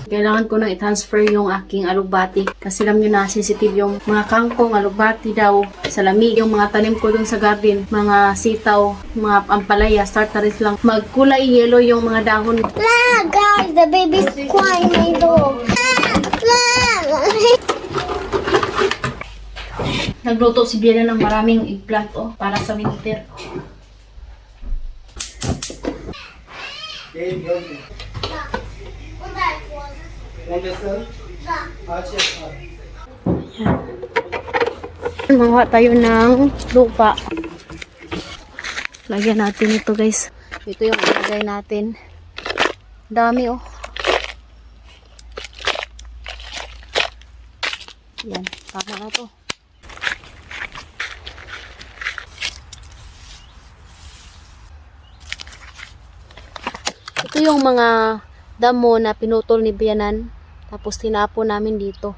Kailangan ko nang i-transfer yung aking alugbati. Kasi alam nyo na, sensitive yung mga kangkong, alugbati daw, sa lamig. Yung mga tanim ko dun sa garden, mga sitaw, mga ampalaya, start na rin lang magkulay yellow yung mga dahon. Ah, guys, the baby's crying my dog. Nagluto si Biana ng maraming eggplant para sa winter. Manguha tayo ng lupa. Lagyan natin ito, guys. Ito yung ilagay natin. Dami Yan, tama na to. Ito yung mga damo na pinutol ni Bianan. Tapos tinapon namin dito.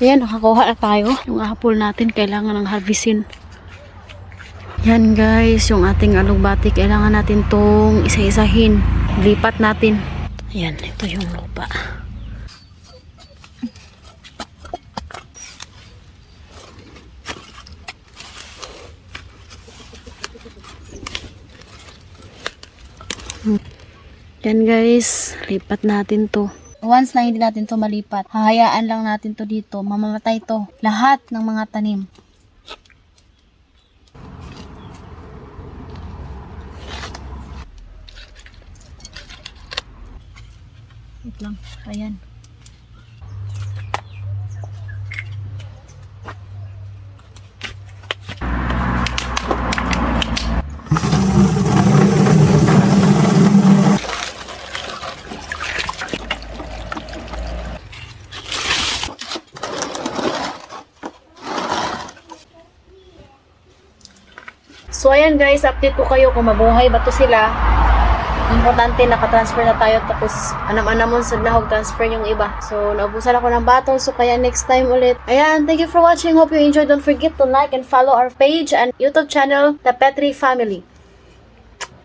Ayan, nakakuha na tayo. Yung apple natin, kailangan ng harvestin. Yan guys, yung ating alugbati, kailangan natin tong isa-isahin. Lipat natin. Ayan, ito yung lupa. Yan guys, lipat natin to. Once na hindi natin to malipat, hahayaan lang natin to dito. Mamamatay to. Lahat ng mga tanim. Wait lang. Ayan. So ayan guys, update ko kayo kung mabuhay ba to sila. Importante nakatransfer na tayo, tapos anam-anamon sa nahog transfer yung iba. So naubusan ako ng baton, so kaya next time ulit. Ayan, thank you for watching. Hope you enjoyed. Don't forget to like and follow our page and YouTube channel, The Petri Family.